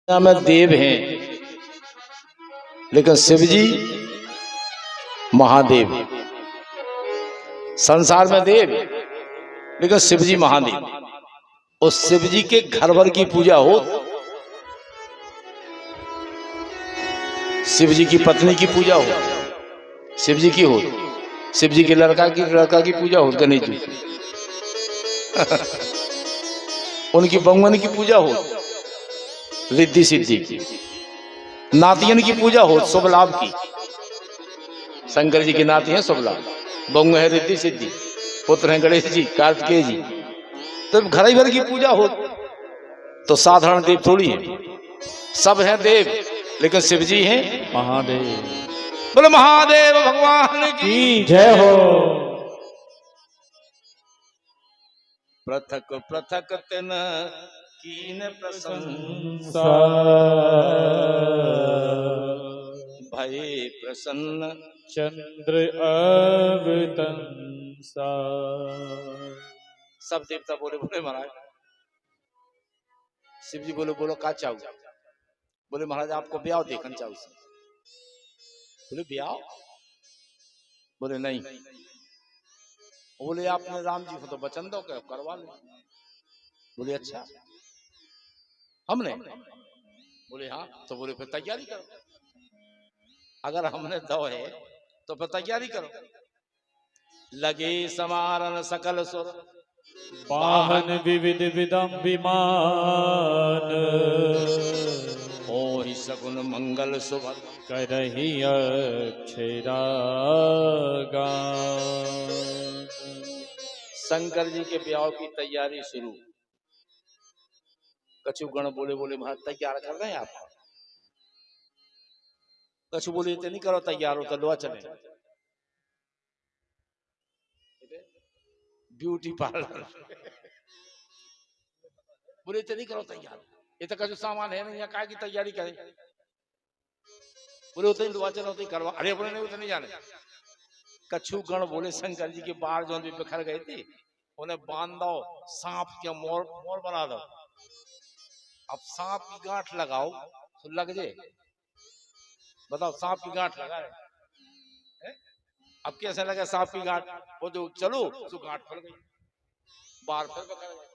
दुनिया में देव हैं, लेकिन शिव जी महादेव। संसार में देव, लेकिन शिव जी महादेव। और शिव जी के घर भर की पूजा हो, शिव जी की पत्नी की पूजा हो, शिव जी की हो, शिव जी के लड़का की पूजा हो, गणेश जी उनकी बहुमन की पूजा हो, रिद्धि सिद्धि की, नातियन की पूजा हो, शुभ लाभ की। शंकर जी की नाती है शुभ लाभ, बहु है रिद्धि सिद्धि, पुत्र हैं गणेश जी, कार्तिकेय जी। तो घर भर की पूजा हो तो साधारण देव थोड़ी है, सब हैं देव, लेकिन शिव जी हैं महादेव। बोले महादेव भगवान की जय हो। पृथक पृथक तिन कीन प्रशंसा, भय प्रसन्न चंद्र अवतंसा। सब देवता बोले बोले महाराज। शिव जी बोले बोलो का चाहू? बोले महाराज आपको ब्याह देखन चाहू। बोले ब्याह? बोले नहीं। बोले आपने राम जी को तो वचन दो क्या करवा लो। बोले अच्छा हमने? बोले हाँ। तो बोले फिर तैयारी करो, अगर हमने दो है तो फिर तैयारी करो। लगे समारन सकल सुर, वाहन विविध विदम विमान, ओ ही सगुन मंगल सुभग, करही अक्षरागान। शंकर जी के ब्याह की तैयारी शुरू। कछु गण बोले बोले महाराज तैयार कर रहे हैं आप? कछु बोले इतने नहीं करो, तैयार हो तो लो चले। ब्यूटी पार्लर बोले इतने नहीं करो तैयार, ये तो कछु सामान है नहीं, काय की तैयारी करें। बोले उतने लो चलो उतने करवा। अरे बोले नहीं उतने नहीं जाने। कछु गण बोले शंकर जी के बाहर जो भी बिखर गए थे उन्हें बांध दो, सांप के मोर मोर बना दो। अब सांप की गांठ लगाओ तो लग जाए। बताओ सांप की गांठ लगाए, अब कैसे लगे सांप की गांठ? वो जो चलो तो गांठ फल गई, बार फिर बिखर गए।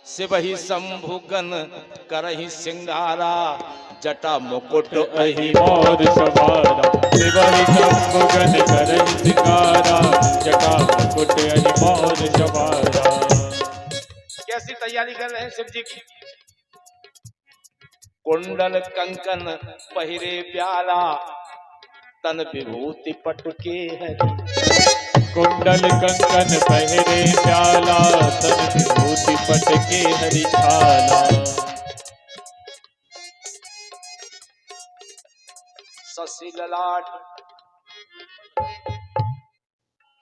शिवहि शंभुगन करहि सिंगारा, जटा मुकुट अहि मोर सवारा। शिवहि शंभुगन करहि सिंगारा, जटा मुकुट अहि मोर सवारा। कैसी तैयारी कर रहे हैं शिव जी की? कुंडल कंकन पहिरे प्याला, तन विभूति पटके हरि। कुंडल कंकन पहरे प्याला, तन विभूति पटके हरि छाला। शशि ललाट,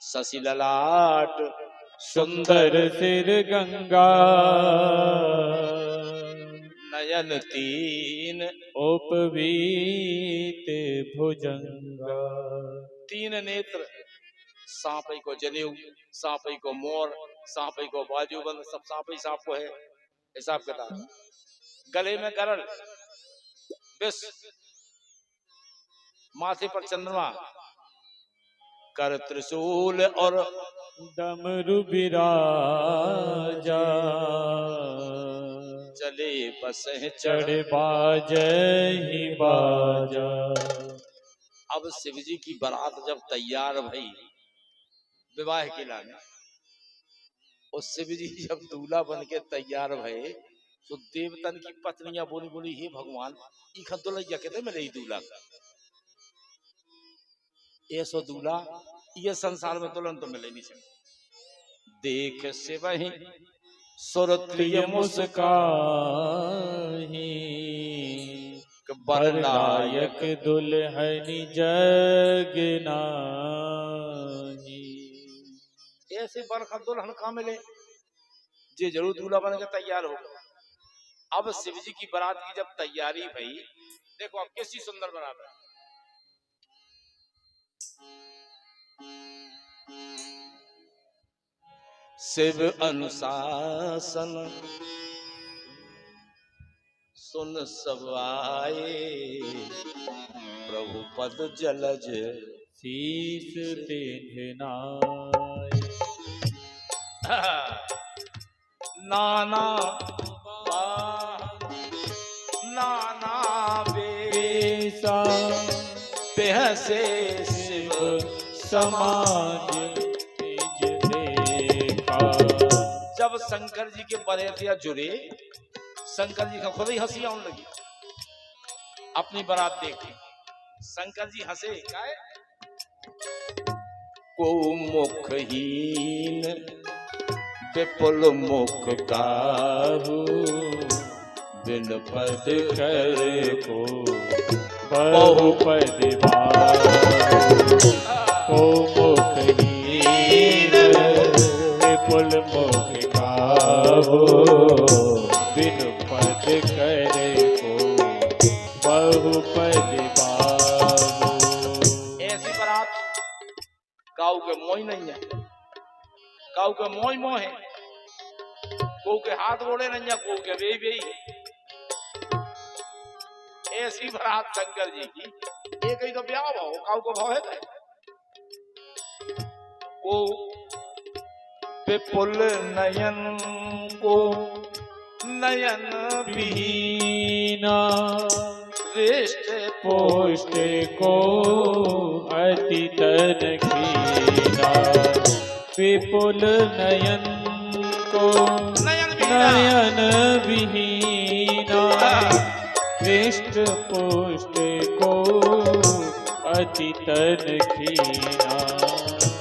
शशि ललाट सुंदर सिर गंगा, नयन तीन उपवीत भुजंगा। तीन नेत्र, सांपई को जनेऊ, सांपई को मोर, सांपई को बाजूबंद, सब सांपई सांप को है हिसाब किताब। गले में गरल विष, माथे पर चंद्रमा, कर त्रिशूल और डमरू बिराजा, चले बस चढ़े बाजहि बाजा। अब शिव जी की बारात जब तैयार भई विवाह के लाने, और शिव जी जब दूल्हा बन के तैयार भये तो देवतन की पत्नियां बोली बोली हे भगवान ई खदुलैया कहते मिले ही दूल्हा का, ऐसो दूल्हा ये संसार में दुल्हन तो मिले नहीं सकती। देख शिव ही सुरत्रिय मुस्काही, बरनायक बरनायक दुल्हनी जग नाही। ऐसे बरखा दुल्हन कहाँ मिले, जे जरूर दूल्हा बन के तैयार होगा। अब शिव जी की बारात की जब तैयारी भई, देखो अब कैसी सुंदर बारात है। शिव अनुशासन सुन सब आए, प्रभु पद जलज शीस तेन्हनाय। नाना नाना बेसा बेहसे शिव समाज निज देखा। जब शंकर जी के बरेतिया जुड़े, शंकर जी का खुद ही हंसी आने लगी अपनी बारात देख के। शंकर जी हंसे, काहे? को मुखहीन विपुल मुख काहू, बिन पद कर को बहुपद बाहु। को मुखहीन विपुल मुख काहू, बिन पद कर को बहुपद बाहु। ऐसी बारात काऊ के मोह नहीं है, काऊ के मोह मोह है, को के हाथ बोले नहीं है, को के बेई बेई। ऐसी बारात शंकर जी की। एक ही तो ब्याह भाव, काऊ को भाव है को विपुल नयन को नयन बीना विष्ट पोष्ट को अति तनखीना। विपुल नयन को नयन नयन विहीना। विष्ट पोष्ट को अति तनखीना।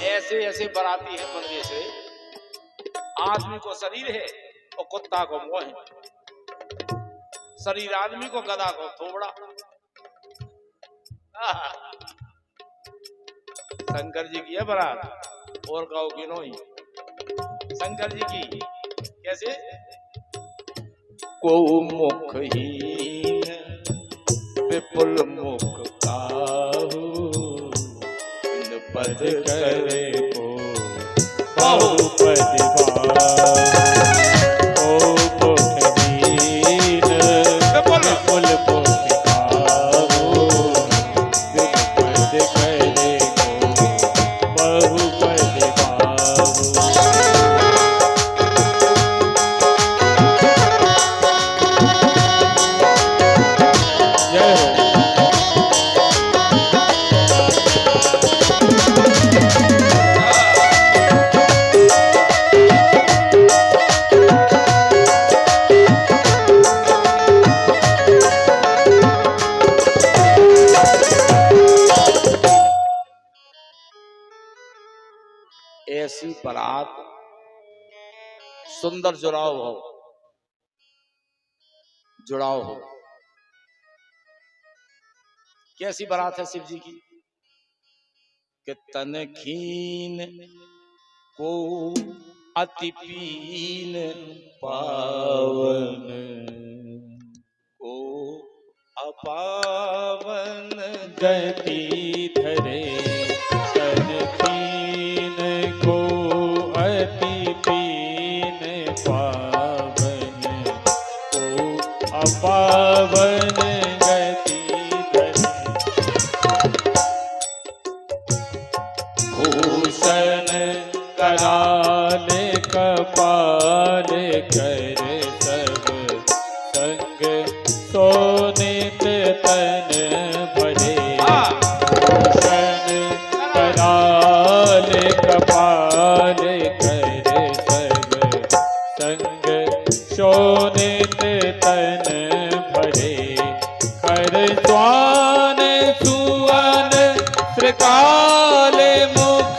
ऐसे ऐसे बराती है बंदे से। आदमी को शरीर है और कुत्ता को मोह है। शरीर आदमी को, गधा को थोबड़ा। शंकर जी की है बारात, और गाँव की नो ही। शंकर जी की कैसे? को मुखहीन विपुल मुख काहू, बिन पद करे को बहुपद बाहु। को मुखहीन विपुल मुख काहू, बिन पद करे को बहुपद बाहु। जय हो। ऐसी बारात, सुंदर जुड़ाव हो, जुड़ाव हो। कैसी बारात है शिव जी की? कि तन खीन को अति पीन पावन को अपावन गति धरे। तन खीन को अति पीन पावन को अपावन गति धरे। भूषण कराल कपाल कर सब संग सोनित तन भरे। भूषण कराल कपाल कर सब संग शोनित तन भरे। खर स्वान सुवन त्रिकाल मुख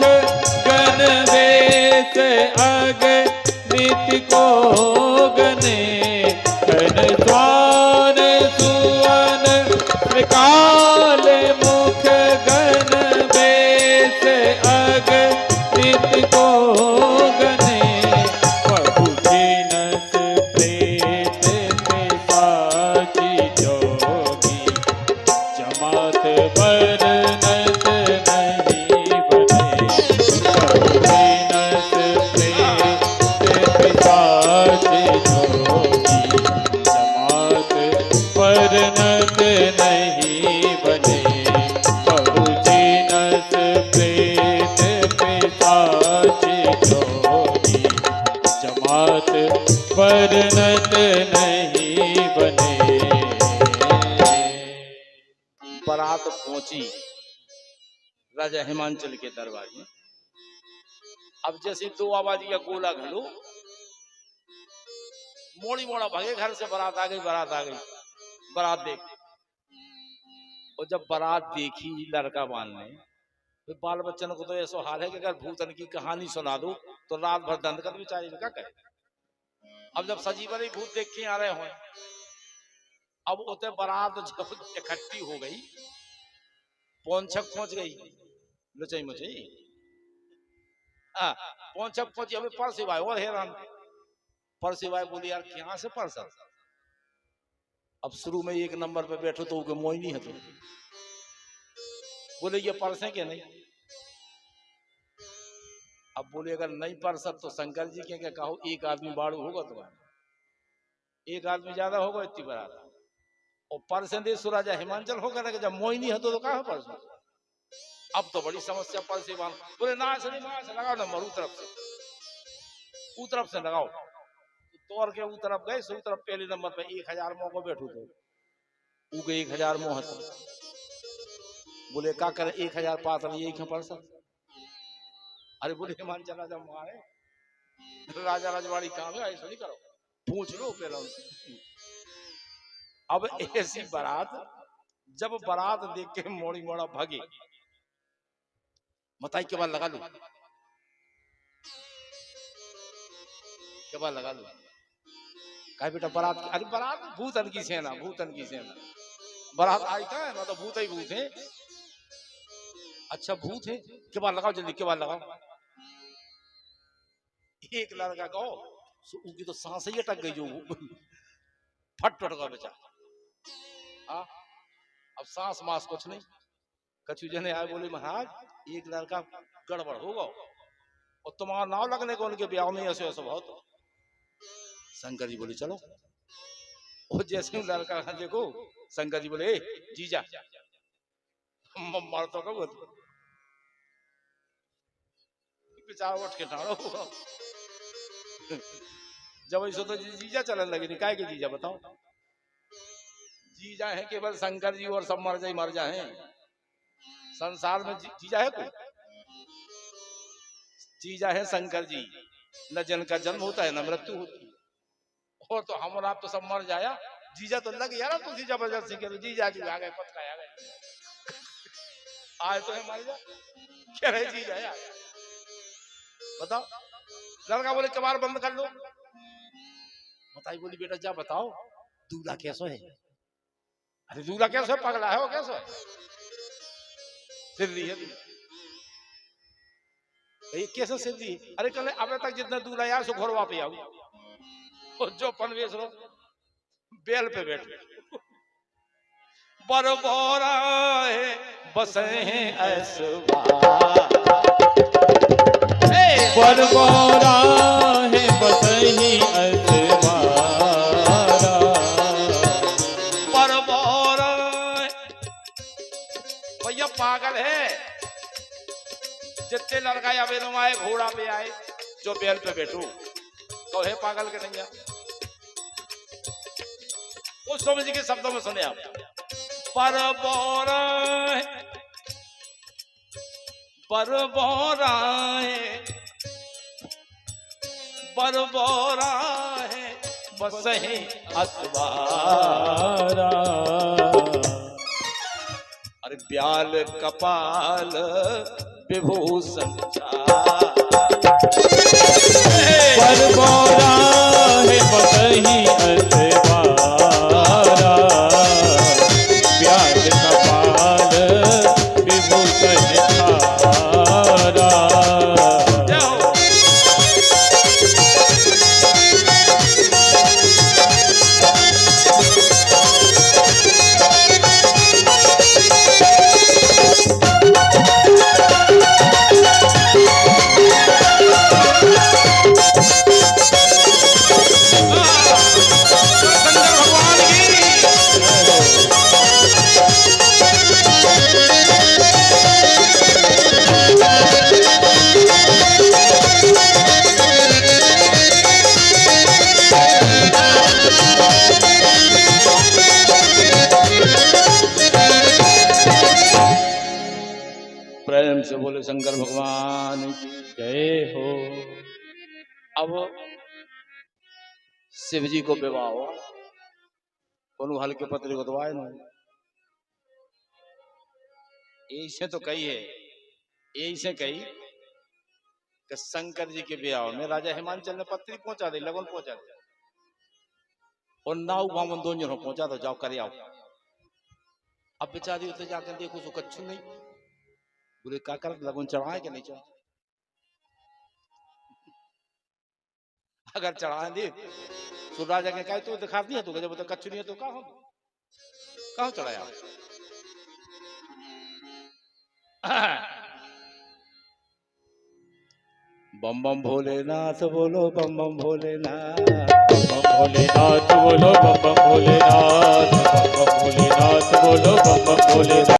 गण वेश अग नित्य को गने। खर स्वान सुवन त्रिकाल मुख गण वेश अग नित्य को गने। प्रभु जिनस प्रेत पिशाची जोगी जमात वर्णत नहीं बने। प्रभु जिनस प्रेत पिशाची कीमत नहीं बने। बारात पहुंची राजा हिमांचल के दरबार में। अब जैसे 2 आबादी का गोला घलो, मोड़ी मोड़ा भागे घर से, बारात आ गई, बारात आ गई, बारात देख। और जब बारात देखी लड़का बांधने, तो बाल बच्चन को तो ऐसा हाल है कि अगर भूतन की कहानी सुना दो तो रात भर दंड कर बेचारे क्या कहे। अब जब सजी वाली भूत देख के आ रहे हो, अब उते बारात जब इकट्ठी हो गई, पौंछक पहुंच गई, लुचाई मुझे पौंछक पहुंची। हमें परसे भाई और हैरान, परसे भाई बोली यार क्या से परसा। अब शुरू में 1 नंबर पे बैठो तो उनके मोह नहीं है, तो बोले ये परसे के नहीं। अब बोले अगर नहीं परसत तो शंकर जी के क्या कहो, 1 आदमी बाड़ू होगा तुम्हारा, 1 आदमी ज्यादा होगा इतनी बारात। और परसे दे सुराजा हिमांचल होगा ना, जब मोह नहीं है तो कहा परसो। अब तो बड़ी समस्या परसे बांध। बोले ना से नहीं, वहां से लगाओ नंबर, उ तरफ से लगाओ। तोड़ के उ तरफ गए, सो तरफ पहले नंबर पे 1000 मोह को बैठू तो उगे 1000 मोह। बोले क्या करे 1000 पात यही खे परसा। अरे बोले हिमांचल राजा मारे राजा राजवाड़ी कहाँ है, ऐसा नहीं करो, पूछ लो पहले उनसे। अब ऐसी बारात, जब बारात देख के मोड़ी मोड़ा भागे, बताई के बाद लगा लो, के बाद लगा लो। कहा बेटा बारात, अरे बारात भूतन की सेना, भूतन की सेना। बारात आई कहाँ है, ना तो भूत ही भूत है। अच्छा भूत है, के बाद लगाओ जल्दी, के बाद लगाओ। एक लड़का कहो, उसकी तो सांस ही अटक गई, जो फट का बेचा। अब सांस मास कुछ नहीं। कछु जने आए, बोले महाराज एक लड़का गड़बड़ होगा और तुम्हारा नाव लगने को उनके ब्याह में ऐसे ऐसा बहुत। शंकर जी बोले चलो। और जैसे लड़का देखो, शंकर जी बोले जीजा मर तो कब बेचारा उठ के ठाड़ो। जब ऐसा तो जीजा चलन लगे, निकाय के जीजा बताओ। जीजा है केवल शंकर जी, और सब मर जाए संसार में। जीजा है कोई? जीजा है शंकर जी। न जन का जन्म होता है न मृत्यु होती है। और तो हम और आप तो सब मर जाया, जीजा तो लग यार तुझे जबरदस्ती के जीजा जी आ गए, पत्ता आ गए, आए तो है मर जा, क्या रहे जीजा यार बताओ। लड़का बोले कबार बंद कर लो। बताई बोली बेटा जा बताओ दूल्हा कैसा है। अरे दूल्हा कैसा है, पगला है वो, कैसा है सिद्धि है। कैसे सिद्धि? अरे कल अब तक जितना दूल्हा यार सो घोरवा पे आओ, और जो पनवेश रो बेल पे बैठ बरबोरा है बसे हैं ऐसवा, बरबोरा है बसे ही ऐसवारा, बरबोरा भैया पागल है। जितने लड़का या बेनों आए घोड़ा पे आए, जो बेल पे बैठो तो है पागल के नहीं। उस समझ के शब्दों में सुने आप, बरबोरा है बरबोरा है बस है अतवारा। अरे ब्याल कपाल विभूषण बरबोरा है बस ही अतवारा, ब्याल कपाल विभूषण छारा। शंकर भगवान की। जय हो। अब शिव जी को विवाह हुआ, कोनो हल्के पत्र को दबाए ना, ऐसे तो कही है, ऐसे कही कि शंकर जी के ब्याह में राजा हिमांचल ने पत्री पहुंचा दी, लगन पहुंचा दी, और नाव बामन दोनों जन पहुंचा दो, जाओ कर आओ। अब बेचारी उसे जाकर देखो तो कच्छु नहीं, बोले क्या कर लगन चढ़ाए कि नहीं चढ़ा, अगर चढ़ा दे तो राजा के कहे तो दिखा दिया, तो जब तो कच्छु नहीं है तो कहाँ चढ़ाया। बम बम भोलेनाथ बोलो, बम बम भोलेनाथ, बम बम भोलेनाथ बोलो, बम बम भोलेनाथ, बम बम भोलेनाथ बोलो, बम बम भोलेनाथ।